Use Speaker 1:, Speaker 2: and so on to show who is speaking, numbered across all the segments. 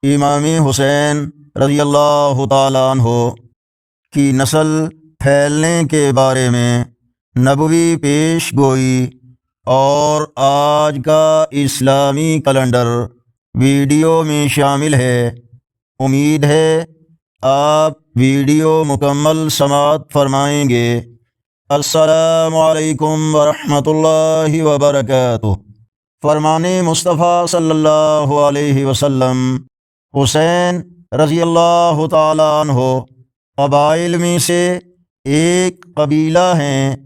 Speaker 1: امام حسین رضی اللہ تعالیٰ عنہ کی نسل پھیلنے کے بارے میں نبوی پیش گوئی اور آج کا اسلامی کیلنڈر ویڈیو میں شامل ہے۔ امید ہے آپ ویڈیو مکمل سماعت فرمائیں گے۔ السلام علیکم ورحمۃ اللہ وبرکاتہ۔ فرمان مصطفیٰ صلی اللہ علیہ وسلم، حسین رضی اللہ تعالیٰ عنہ قبائل میں سے ایک قبیلہ ہیں،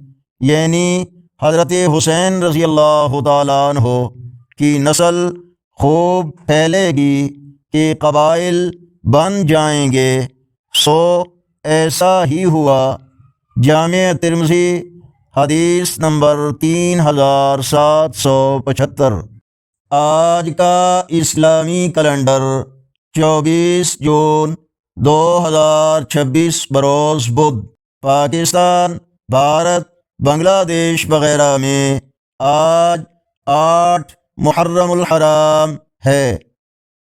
Speaker 1: یعنی حضرت حسین رضی اللہ تعالیٰ عنہ کی نسل خوب پھیلے گی کہ قبائل بن جائیں گے۔ سو ایسا ہی ہوا۔ جامع ترمذی حدیث نمبر 3775۔ آج کا اسلامی کیلنڈر 24 جون 2026 بروز بدھ، پاکستان، بھارت، بنگلہ دیش وغیرہ میں آج 8 محرم الحرام ہے۔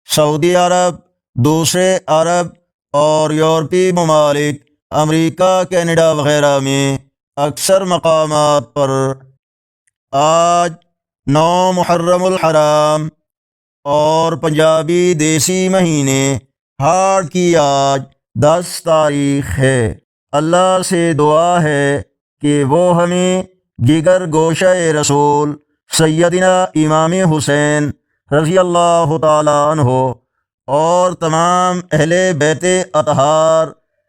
Speaker 1: سعودی عرب، دوسرے عرب اور یورپی ممالک، امریکہ، کینیڈا وغیرہ میں اکثر مقامات پر آج 9 محرم الحرام اور پنجابی دیسی مہینے ہاڑ کی آج 10 تاریخ ہے۔ اللہ سے دعا ہے کہ وہ ہمیں جگر گوشہ رسول سیدنا امام حسین رضی اللہ تعالیٰ عنہ اور تمام اہل بیت اطہار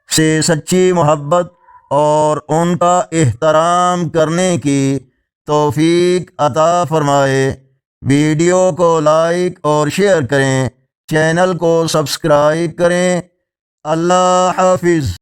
Speaker 1: سے سچی محبت اور ان کا احترام کرنے کی توفیق عطا فرمائے۔ ویڈیو کو لائک اور شیئر کریں، چینل کو سبسکرائب کریں۔ اللہ حافظ۔